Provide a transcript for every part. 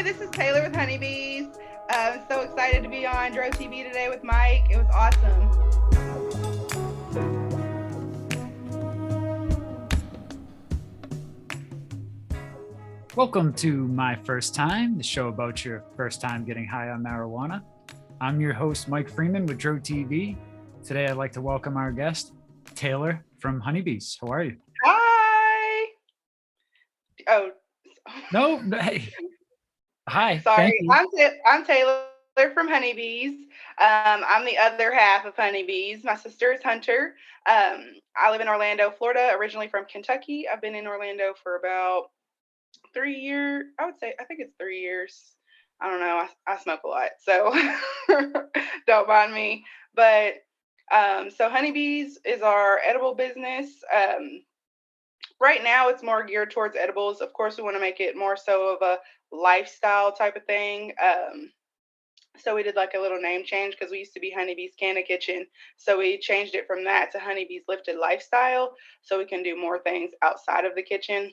This is Taylor with Hunny Bees. I'm so excited to be on Drove TV today with Mike. It was awesome. Welcome to My First Time, the show about your first time getting high on marijuana. I'm your host, Mike Freeman with Drove TV. Today, I'd like to welcome our guest, Taylor from Hunny Bees. How are you? Hi. Oh. No, hey. Hi. Sorry, Thank you. I'm Taylor from Hunny Bees. I'm the other half of Hunny Bees. My sister is Hunter. I live in Orlando, Florida, originally from Kentucky. I've been in Orlando for about 3 years. I think it's 3 years. I don't know. I smoke a lot, so don't mind me. But so Hunny Bees is our edible business. Right now, it's more geared towards edibles. Of course, we want to make it more so of a lifestyle type of thing. So we did like a little name change because we used to be Hunny Bees Canna Kitchen. So we changed it from that to Hunny Bees Lifted Lifestyle, so we can do more things outside of the kitchen.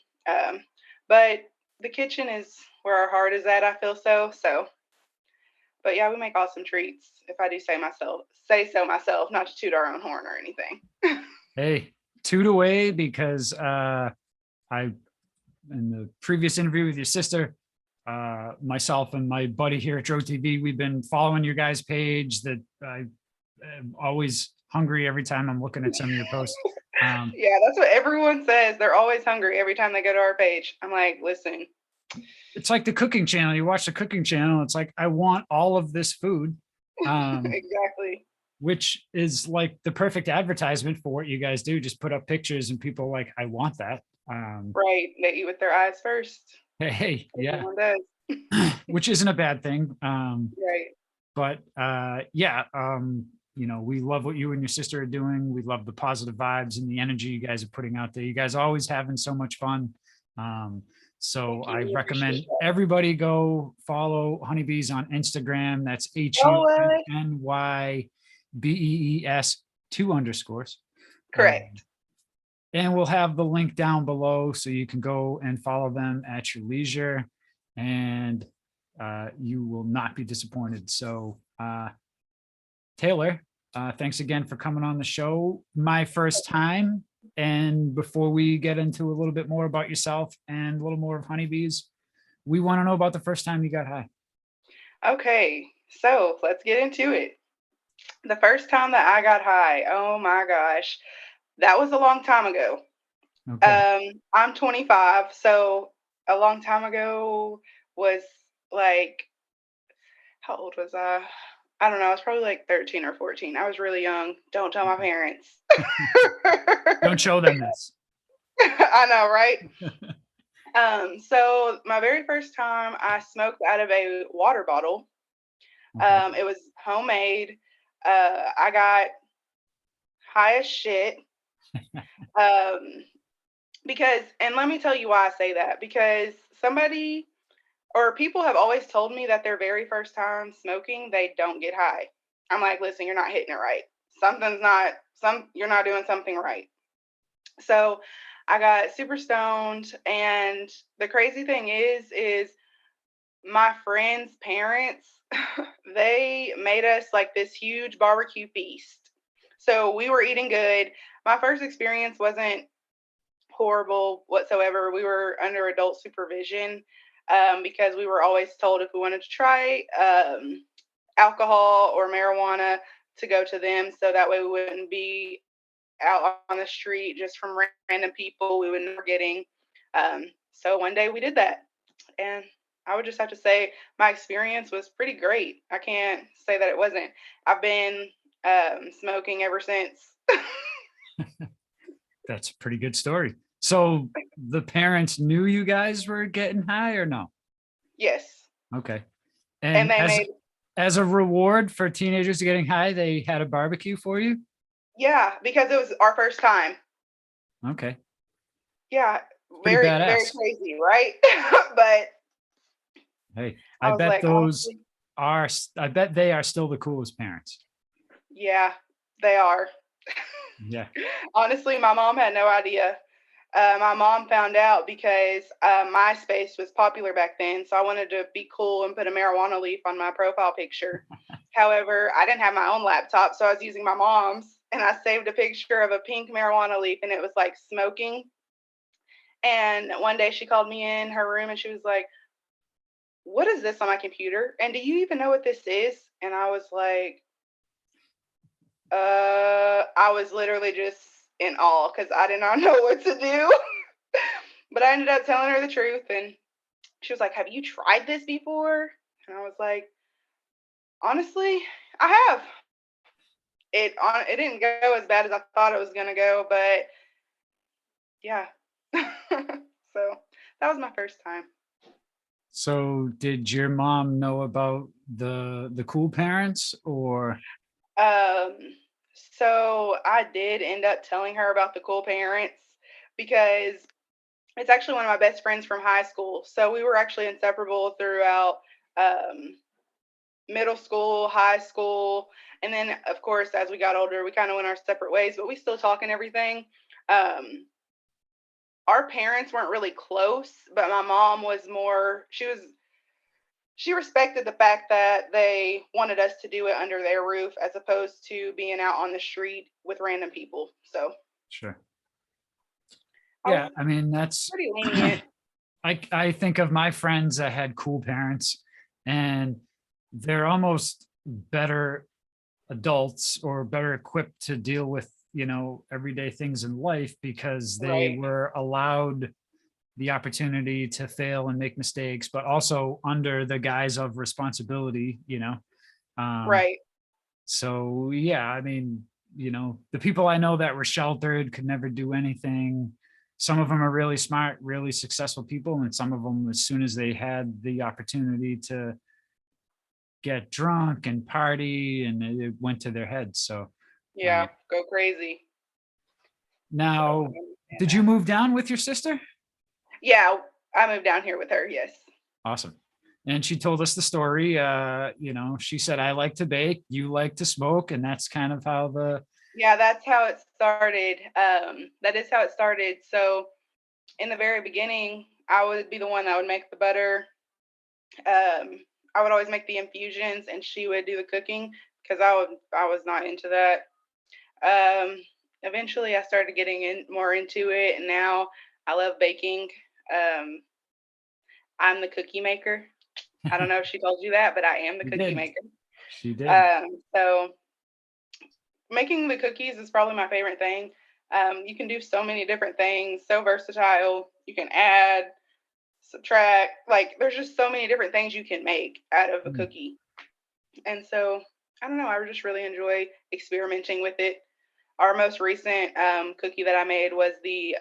But the kitchen is where our heart is at. I feel so. But yeah, we make awesome treats. If I do say so myself, not to toot our own horn or anything. Hey, toot away, because I, in the previous interview with your sister, myself and my buddy here at Drove TV, we've been following your guys' page. That I am always hungry every time I'm looking at some of your posts. Yeah, that's what everyone says. They're always hungry every time they go to our page. I'm like, listen. It's like the cooking channel. You watch the cooking channel. It's like, I want all of this food. Exactly. Which is like the perfect advertisement for what you guys do. Just put up pictures and people are like, I want that. Right. They eat with their eyes first. Hey, yeah. Everyone does. Which isn't a bad thing. Right. But we love what you and your sister are doing. We love the positive vibes and the energy you guys are putting out there. You guys are always having so much fun. So I recommend everybody go follow Hunny Bees on Instagram. That's HUNNYBEES 2_. Correct. And we'll have the link down below so you can go and follow them at your leisure, and you will not be disappointed. So Taylor, thanks again for coming on the show. My first time. And before we get into a little bit more about yourself and a little more of Hunny Bees, we want to know about the first time you got high. Okay, so let's get into it. The first time that I got high, oh my gosh, that was a long time ago. Okay. I'm 25, so a long time ago was like, how old was I? I don't know. I was probably like 13 or 14. I was really young. Don't tell my parents. Don't show them this. I know, right? So my very first time I smoked out of a water bottle. Okay. It was homemade. I got high as shit. Because, and let me tell you why I say that, because people have always told me that their very first time smoking, they don't get high. I'm like, listen, you're not hitting it right. You're not doing something right. So I got super stoned. And the crazy thing is my friends' parents, they made us like this huge barbecue feast. So we were eating good. My first experience wasn't horrible whatsoever. We were under adult supervision. Because we were always told if we wanted to try alcohol or marijuana to go to them, so that way we wouldn't be out on the street just from random people we wouldn't be getting. So one day we did that, and I would just have to say my experience was pretty great. I can't say that it wasn't. I've been smoking ever since. That's a pretty good story. So the parents knew you guys were getting high or no? Yes. Okay. And they as a reward for teenagers getting high, they had a barbecue for you? Yeah, because it was our first time. Okay. Yeah. Pretty Very, badass. very crazy, right? But hey, I bet like, those I bet they are still the coolest parents. Yeah, they are. Yeah. Honestly, my mom had no idea. My mom found out because MySpace was popular back then, so I wanted to be cool and put a marijuana leaf on my profile picture. However, I didn't have my own laptop, so I was using my mom's, and I saved a picture of a pink marijuana leaf, and it was like smoking. And one day she called me in her room, and she was like, "What is this on my computer? And do you even know what this is?" And I was like, I was literally just in awe because I did not know what to do. But I ended up telling her the truth, and she was like, "Have you tried this before?" And I was like, "Honestly, I have." It didn't go as bad as I thought it was gonna go, but yeah. So that was my first time. So did your mom know about the cool parents or Um, so I did end up telling her about the cool parents because it's actually one of my best friends from high school. So we were actually inseparable throughout um, middle school, high school, and then of course as we got older, we kind of went our separate ways, but we still talk and everything. Um, our parents weren't really close, but my mom was more. She respected the fact that they wanted us to do it under their roof as opposed to being out on the street with random people. So sure? I was Yeah, I mean that's pretty lenient. I think of my friends that had cool parents and they're almost better adults or better equipped to deal with, everyday things in life because they Right, were allowed the opportunity to fail and make mistakes, but also under the guise of responsibility. Um, right. so yeah, I mean, the people I know that were sheltered could never do anything. Some of them are really smart, really successful people, and some of them, as soon as they had the opportunity to get drunk and party, and it went to their heads. So uh, Yeah, go crazy. So I now, understand did you that. move down with your sister? Yeah, I moved down here with her. Yes. Awesome. And she told us the story. She said, I like to bake, you like to smoke. And that's kind of how Yeah, that's how it started. That is how it started. So in the very beginning, I would be the one that would make the butter. I would always make the infusions, and she would do the cooking because I was not into that. Um, Eventually, I started getting in more into it, and now I love baking. Um, I'm the cookie maker. I don't know if she told you that, but I am the she cookie did. maker. She did. So making the cookies is probably my favorite thing. You can do so many different things, so versatile. You can add, subtract, like there's just so many different things you can make out of a Mm. cookie. And so I don't know, I just really enjoy experimenting with it. Our most recent cookie that I made was the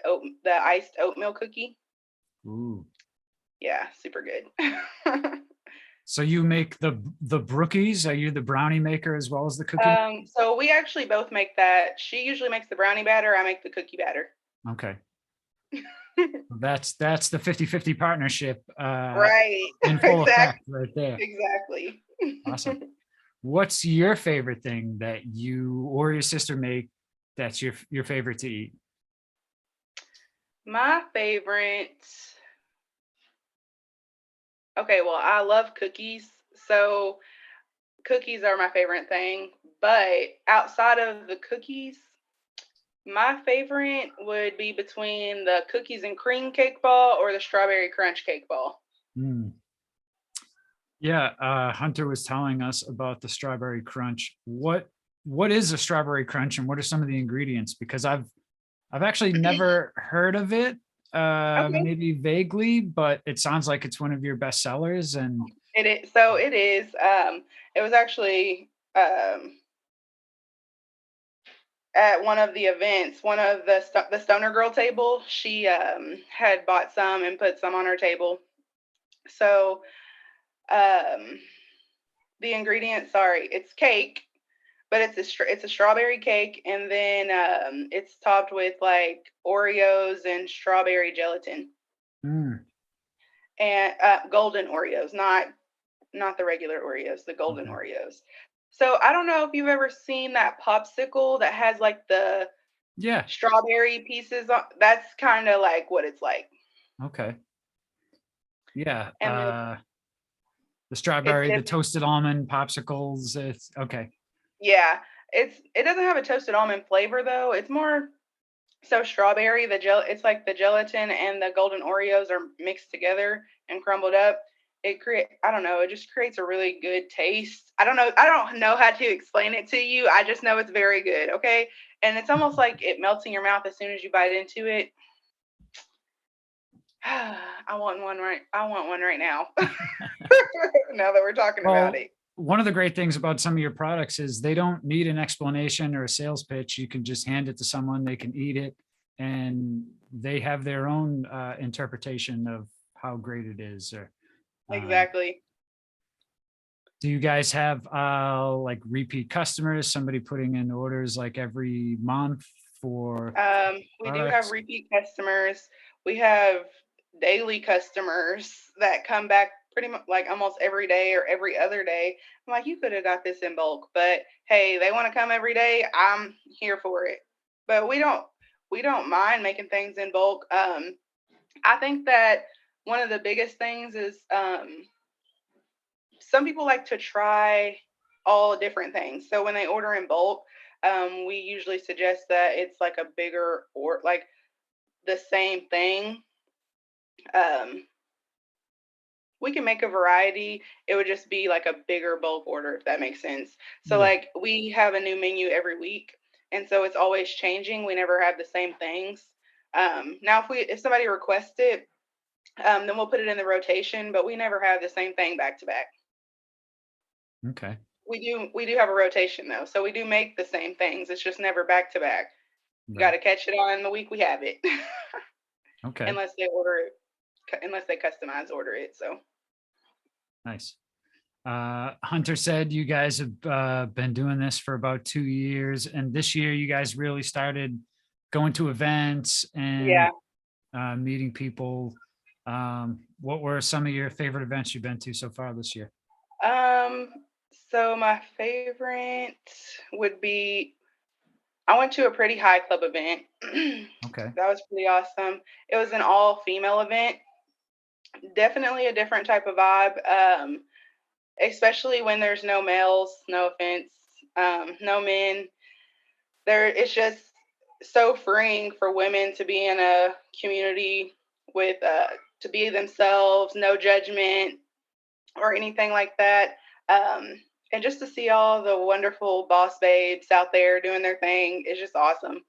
iced oatmeal cookie. Ooh. Yeah, super good. So you make the brookies? Are you the brownie maker as well as the cookie? So we actually both make that. She usually makes the brownie batter. I make the cookie batter. Okay. That's the 50-50 partnership Right. in full Exactly. effect right there. Exactly. Awesome. What's your favorite thing that you or your sister make that's your favorite to eat? My favorite. Okay, well, I love cookies. So cookies are my favorite thing. But outside of the cookies, my favorite would be between the cookies and cream cake ball or the strawberry crunch cake ball. Mm. Yeah, Hunter was telling us about the strawberry crunch. What is a strawberry crunch and what are some of the ingredients? Because I've actually never heard of it, Okay. maybe vaguely, but it sounds like it's one of your best sellers. And It is. So it is. It was actually at one of the events, one of the Stoner Girl table. She had bought some and put some on her table. So um, the ingredients, sorry, it's cake, but it's a strawberry cake, and then it's topped with like Oreos and strawberry gelatin mm, and golden Oreos, not the regular Oreos, the golden okay. Oreos. So I don't know if you've ever seen that popsicle that has like the Yeah. strawberry pieces. That's kind of like what it's like. Okay. Yeah. And then The it's strawberry, the dipped. toasted almond popsicles. It's okay. Yeah, it doesn't have a toasted almond flavor though. It's more so strawberry. It's like the gelatin and the golden Oreos are mixed together and crumbled up. I don't know, it just creates a really good taste. I don't know how to explain it to you. I just know it's very good, okay? And it's almost like it melts in your mouth as soon as you bite into it. I want one right now. Now that we're talking about Well, it. one of the great things about some of your products is they don't need an explanation or a sales pitch. You can just hand it to someone, they can eat it, and they have their own interpretation of how great it is. Or Exactly. do you guys have like repeat customers, somebody putting in orders like every month for We do have products? repeat customers. We have daily customers that come back pretty much like almost every day or every other day. I'm like, you could have got this in bulk, but hey, they want to come every day. I'm here for it. But we don't mind making things in bulk. I think that one of the biggest things is some people like to try all different things. So when they order in bulk, we usually suggest that it's like a bigger or like the same thing. Um, we can make a variety. It would just be like a bigger bulk order, if that makes sense. So Yeah. like we have a new menu every week, and so it's always changing. We never have the same things. Now, if somebody requests it, then we'll put it in the rotation, but we never have the same thing back to back. Okay. We do have a rotation though, so we do make the same things. It's just never back to back. You got Right. to catch it on the week we have it, Okay. unless they order it, unless they customize order it. So Nice. Hunter said you guys have been doing this for about 2 years, and this year you guys really started going to events and yeah. meeting people. What were some of your favorite events you've been to so far this year? Um. So my favorite would be I went to a pretty high club event. Okay. That was pretty awesome. It was an all female event. Definitely a different type of vibe. Especially when there's no males. No offense. No men. It's just so freeing for women to be in a community with to be themselves, no judgment or anything like that. And just to see all the wonderful boss babes out there doing their thing is just awesome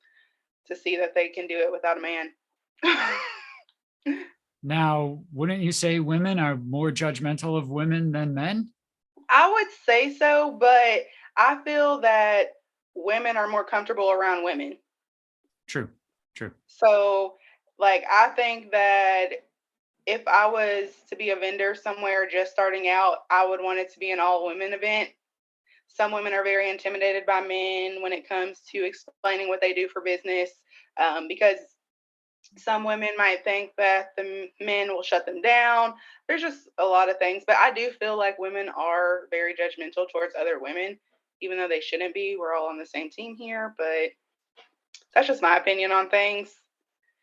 to see that they can do it without a man. Now, wouldn't you say women are more judgmental of women than men? I would say so, but I feel that women are more comfortable around women. True. True. So, like, I think that if I was to be a vendor somewhere just starting out, I would want it to be an all women event. Some women are very intimidated by men when it comes to explaining what they do for business, because some women might think that the men will shut them down. There's just a lot of things, but I do feel like women are very judgmental towards other women, even though they shouldn't be. We're all on the same team here, but that's just my opinion on things.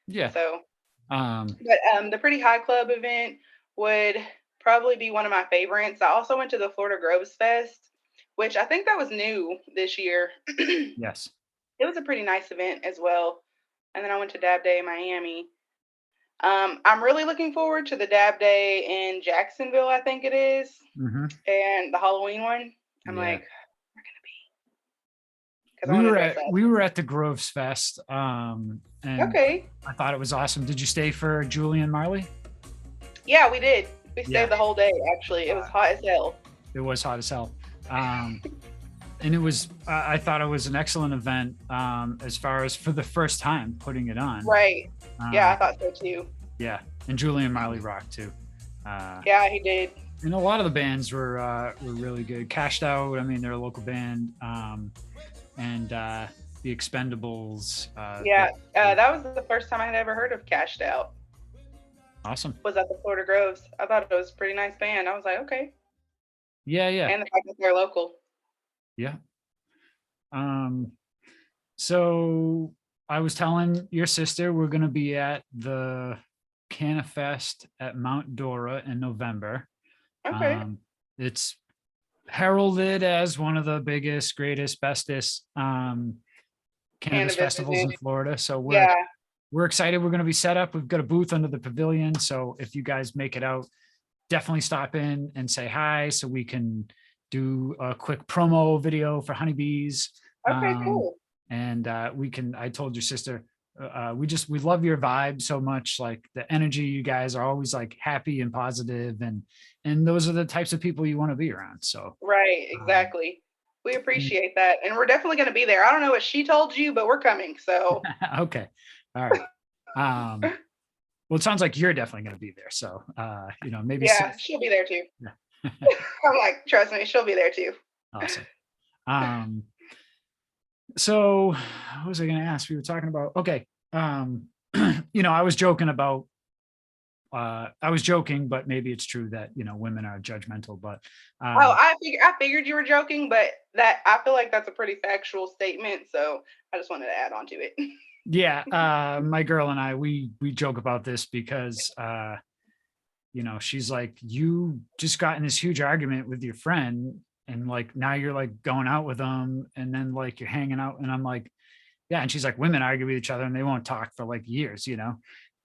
Yeah. So, Um, but the Pretty High Club event would probably be one of my favorites. I also went to the Florida Groves Fest, which I think that was new this year. It yes. was a pretty nice event as well. And then I went to Dab Day Miami. I'm really looking forward to the Dab Day in Jacksonville, I think it is, Hmm. and the Halloween one. I'm Yeah. like, because I want to dress up. We were at the Groves Fest, and Okay. I thought it was awesome. Did you stay for Julian Marley? Yeah, we did. We Yeah. stayed the whole day, actually. It was hot as hell. It was hot as hell. Um, and it was, I thought it was an excellent event, as far as for the first time putting it on. Right. Yeah, Uh, I thought so too. yeah. And Julian Marley rocked too. Uh, Yeah, he did. and a lot of the bands were really good. Cashed Out, I mean, they're a local band. And the Expendables. Yeah, that was the first time I had ever heard of Cashed Out. Awesome. Was at the Florida Groves. I thought it was a pretty nice band. I was like, okay. Yeah, yeah, And the fact that they're local. yeah. Um, so I was telling your sister we're going to be at the Cannabis at Mount Dora in November. Okay. Um, it's heralded as one of the biggest, greatest, bestest cannabis Cannabis festivals event. in Florida. So Yeah. we're excited. We're going to be set up. We've got a booth under the pavilion. So if you guys make it out, definitely stop in and say hi so we can do a quick promo video for Hunny Bees. Okay, Um, cool. and I told your sister, we love your vibe so much. Like the energy, you guys are always like happy and positive, and those are the types of people you want to be around. So, Right, um, exactly. We appreciate that. And we're definitely going to be there. I don't know what she told you, but we're coming. So, okay. All right. Well, it sounds like you're definitely going to be there. So, maybe yeah, she'll be there too. yeah. I'm like, trust me, she'll be there too. Awesome. Um, so what was I going to ask? We were talking about, okay. I was joking about, I was joking, but maybe it's true that, women are judgmental, but, Oh, uh, I figured you were joking, but that I feel like that's a pretty factual statement, so I just wanted to add on to it. yeah, my girl and I, we joke about this because, she's like, you just got in this huge argument with your friend and like, now you're like going out with them and then like you're hanging out. And I'm like, yeah. And she's like, women argue with each other and they won't talk for like years. And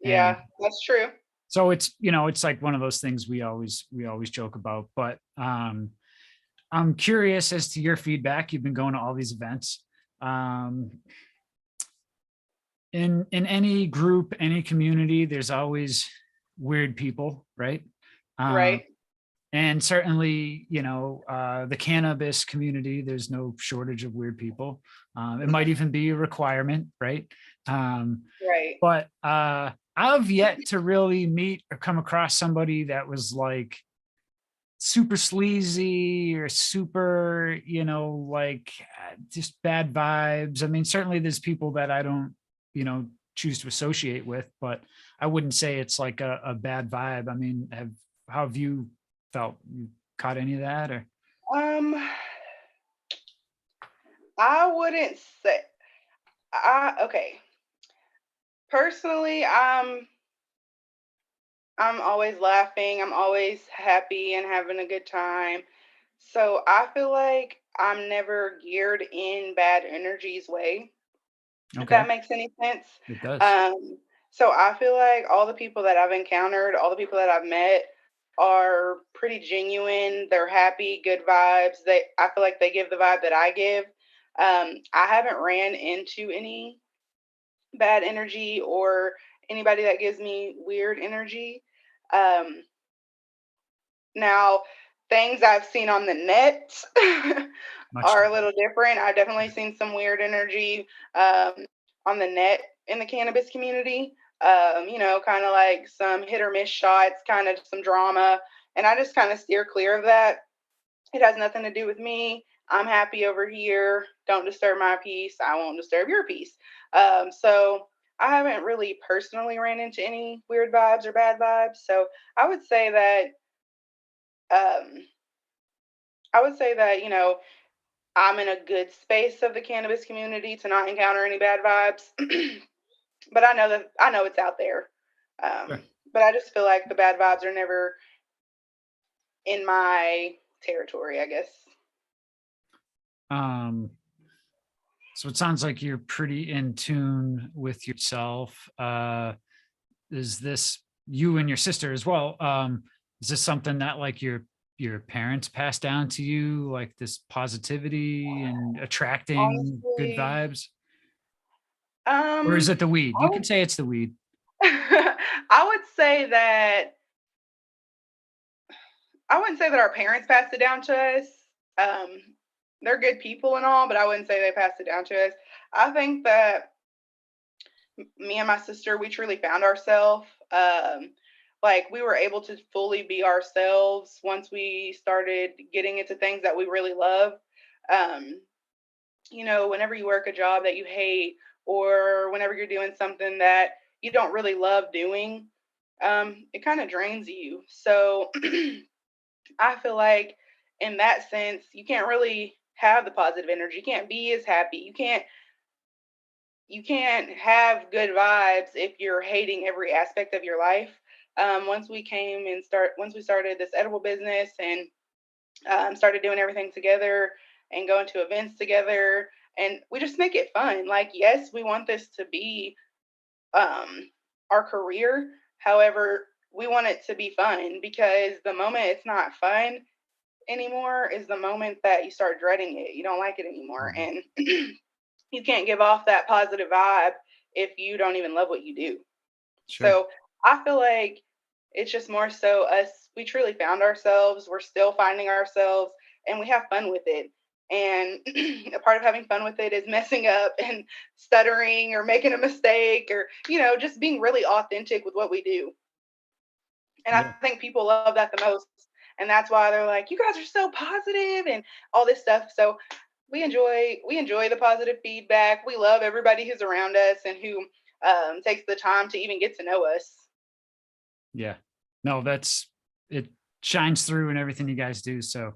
Yeah, that's true. so it's like one of those things we always joke about, but I'm curious as to your feedback. You've been going to all these events. Um, in any group, any community, there's always weird people, right? Um, Right. and certainly, the cannabis community, there's no shortage of weird people. It might even be a requirement, right? Um, Right. but I've yet to really meet or come across somebody that was like super sleazy or super, like just bad vibes. I mean, certainly there's people that I don't, you know, choose to associate with, but I wouldn't say it's like a bad vibe. I mean, how have you felt? You caught any of that or? Um, I wouldn't say I okay. Personally, I'm always laughing. I'm always happy and having a good time. So I feel like I'm never geared in bad energy's way, if Okay, that makes any sense. it does. Um, so I feel like all the people that I've encountered, all the people that I've met are pretty genuine. They're happy, good vibes. I feel like they give the vibe that I give. I haven't ran into any bad energy or anybody that gives me weird energy. Um, Now, things I've seen on the net Much are a different. little different. I've definitely seen some weird energy um, on the net in the cannabis community. Kind of like some hit or miss shots, kind of some drama. And I just kind of steer clear of that. It has nothing to do with me. I'm happy over here. Don't disturb my peace. I won't disturb your peace. So I haven't really personally ran into any weird vibes or bad vibes. So I would say that um, I'm in a good space of the cannabis community to not encounter any bad vibes. But I know it's out there. Sure. But I just feel like the bad vibes are never in my territory, I guess. Um, so it sounds like you're pretty in tune with yourself. Is this you and your sister as well? Is this something that like your parents passed down to you, like this positivity and attracting good Honestly, vibes? Or is um, it the weed? I You would can say it's the weed. I would say that I wouldn't say that our parents passed it down to us. Um, they're good people and all, but I wouldn't say they passed it down to us. I think that me and my sister, we truly found ourselves. Like we were able to fully be ourselves once we started getting into things that we really love. Um, Whenever you work a job that you hate, or whenever you're doing something that you don't really love doing, it kind of drains you. So I feel like in that sense, you can't really have the positive energy. You can't be as happy. You can't you can't have good vibes if you're hating every aspect of your life. Once we started this edible business and started doing everything together and going to events together, and we just make it fun. Like, yes, we want this to be our career. However, we want it to be fun, because the moment it's not fun anymore is the moment that you start dreading it. You don't like it anymore. Mhm. And you can't give off that positive vibe if you don't even love what you do. Sure. So I feel like it's just more so us. We truly found ourselves. We're still finding ourselves, and we have fun with it. And a part of having fun with it is messing up and stuttering or making a mistake, or, just being really authentic with what we do. And I Yeah. think people love that the most. And that's why they're like, you guys are so positive and all this stuff. So we enjoy the positive feedback. We love everybody who's around us and who takes the time to even get to know us. Yeah. No, it shines through in everything you guys do. So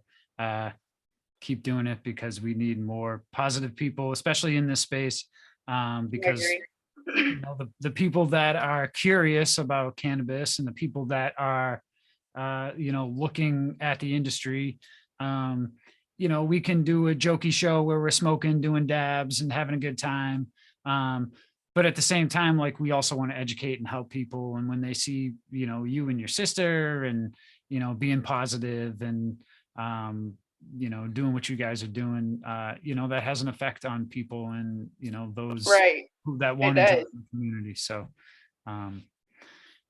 keep doing it, because we need more positive people, especially in this space. I Because agree. the people that are curious about cannabis, and the people that are looking at the industry, we can do a jokey show where we're smoking, doing dabs and having a good time, but at the same time, like, we also want to educate and help people. And when they see you and your sister, and being positive, and doing what you guys are doing, that has an effect on people, and those Right. that It want to join does. the community. So um,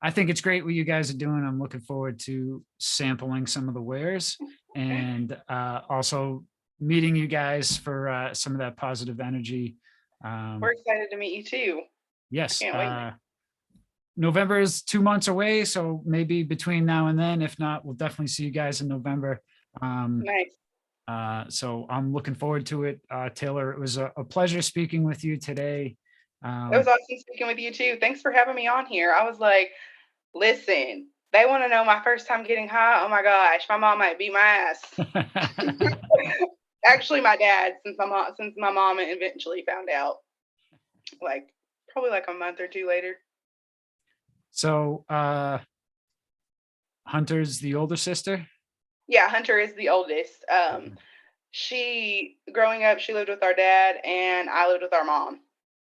I think it's great what you guys are doing. I'm looking forward to sampling some of the wares, and also meeting you guys for some of that positive energy. We're Um, excited to meet you too. I yes, can't wait. November is 2 months away, so maybe between now and then. If not, we'll definitely see you guys in November. Um, Nice. so I'm looking forward to it. Taylor, it was a pleasure speaking with you today. It was Um, awesome speaking with you too. Thanks for having me on here. I was like, listen, they want to know my first time getting high. Oh my gosh, my mom might beat my ass. Actually, my dad, since my mom eventually found out, like probably like a month or two later. so Hunter's the older sister. Yeah, Hunter is the oldest. She growing up, she lived with our dad, and I lived with our mom.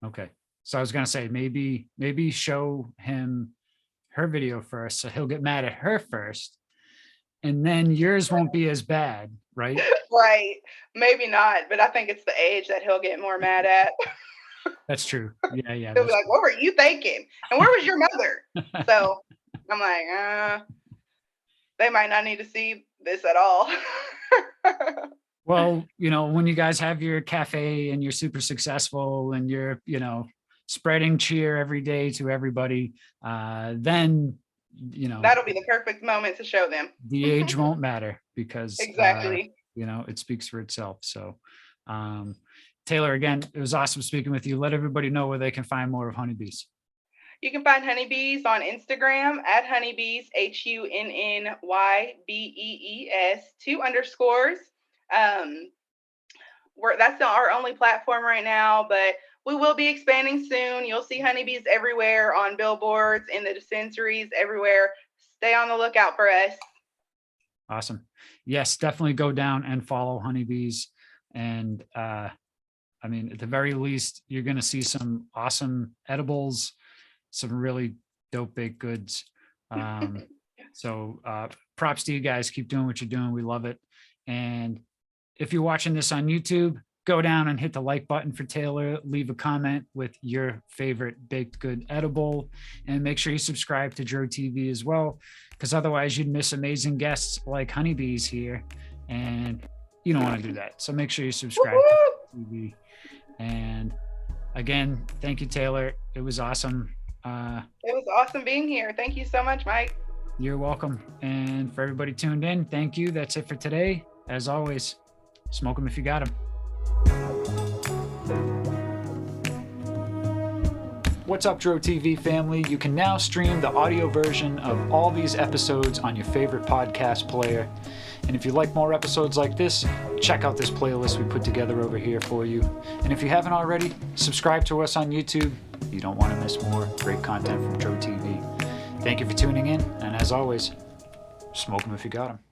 Okay. So I was gonna say, maybe show him her video first, so he'll get mad at her first, and then yours won't be as bad, right? Right? Maybe not, but I think it's the age that he'll get more mad at. That's true. Yeah, yeah, He'll be that's like, "What were you thinking? And where was your mother?" true. So I'm like, they might not need to see this at all. Well, when you guys have your cafe and you're super successful, and you're, spreading cheer every day to everybody, then, That'll be the perfect moment to show them. the age won't matter, because, Exactly. it speaks for itself. So, Taylor, again, it was awesome speaking with you. Let everybody know where they can find more of Hunny Bees. You can find Hunny Bees on Instagram at Hunny Bees, HUNNYBEES, 2 underscores. Um, that's our only platform right now, but we will be expanding soon. You'll see Hunny Bees everywhere, on billboards, in the dispensaries, everywhere. Stay on the lookout for us. Awesome. Yes, definitely go down and follow Hunny Bees. And I mean, at the very least, you're going to see some awesome edibles, some really dope baked goods. So props to you guys. Keep doing what you're doing. We love it. And if you're watching this on YouTube, go down and hit the like button for Taylor. Leave a comment with your favorite baked good edible, and make sure you subscribe to Dro TV as well, because otherwise you'd miss amazing guests like Hunny Bees here, and you don't want to do that. So make sure you subscribe to Dro TV. And again, thank you, Taylor. It was awesome. It was awesome being here. Thank you so much, Mike. You're welcome. And for everybody tuned in, thank you. That's it for today. As always, smoke them if you got them. What's up, Dro TV family? You can now stream the audio version of all these episodes on your favorite podcast player. And if you like more episodes like this, check out this playlist we put together over here for you. And if you haven't already, subscribe to us on YouTube. You don't want to miss more great content from Tro TV. Thank you for tuning in, and as always, smoke them if you got them.